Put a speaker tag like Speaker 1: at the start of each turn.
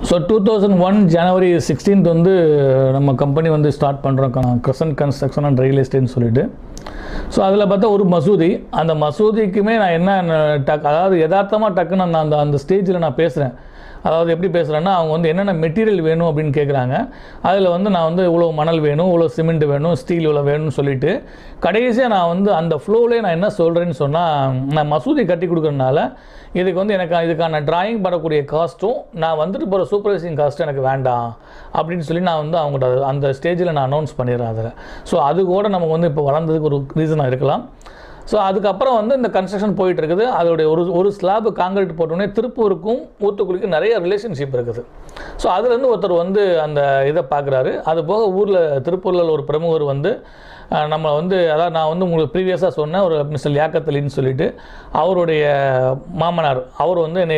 Speaker 1: So 2001 ஜனவரி 16th வந்து நம்ம company வந்து ஸ்டார்ட் பண்ணுறோம், கிரசன்ட் கன்ஸ்ட்ரக்ஷன் அண்ட் ரியல் எஸ்டேட்னு சொல்லிட்டு. ஸோ அதில் பார்த்தா ஒரு மசூதி, அந்த மசூதிக்குமே நான் என்ன அதாவது யதார்த்தமாக டக்குன்னு நான் அந்த ஸ்டேஜில் நான் பேசுகிறேன். அதாவது எப்படி பேசுகிறேன்னா, அவங்க வந்து என்னென்ன மெட்டீரியல் வேணும் அப்படின்னு கேட்குறாங்க. அதில் வந்து நான் வந்து இவ்வளோ மணல் வேணும், இவ்வளோ சிமெண்ட் வேணும், ஸ்டீல் இவ்வளோ வேணும்னு சொல்லிவிட்டு கடைசியாக நான் வந்து அந்த ஃப்ளோவிலே நான் என்ன சொல்கிறேன்னு சொன்னால், நான் மசூதி கட்டி கொடுக்குறதுனால இதுக்கு வந்து எனக்கு இதுக்கான டிராயிங் பண்ணக்கூடிய காஸ்ட்டும் நான் வந்துட்டு போகிற சூப்பர்வைசிங் காஸ்ட்டும் எனக்கு வேண்டாம் அப்படின்னு சொல்லி நான் வந்து அவங்கள்ட்ட அந்த ஸ்டேஜில் நான் அனௌன்ஸ் பண்ணிடுறேன் அதில். ஸோ அது கூட நமக்கு வந்து இப்போ வளர்ந்ததுக்கு ஒரு ரீசனாக இருக்கலாம். ஸோ அதுக்கப்புறம் வந்து இந்த கன்ஸ்ட்ரக்ஷன் போயிட்டு இருக்குது. அதோடைய ஒரு ஸ்லாப் காங்கிரீட் போட்டோடனே திருப்பூருக்கும் ஊத்துக்குளிக்கும் நிறைய ரிலேஷன்ஷிப் இருக்குது. ஸோ அதுலேருந்து ஒருத்தர் வந்து அந்த இதை பார்க்குறாரு. அது போக ஊரில் திருப்பூரில் ஒரு பிரமுகர் வந்து நம்ம வந்து அதாவது நான் வந்து உங்களுக்கு ப்ரீவியஸாக சொன்னேன் ஒரு மிஸ்டர் லியாக்கத் அலின்னு சொல்லிட்டு அவருடைய மாமனார், அவர் வந்து என்னை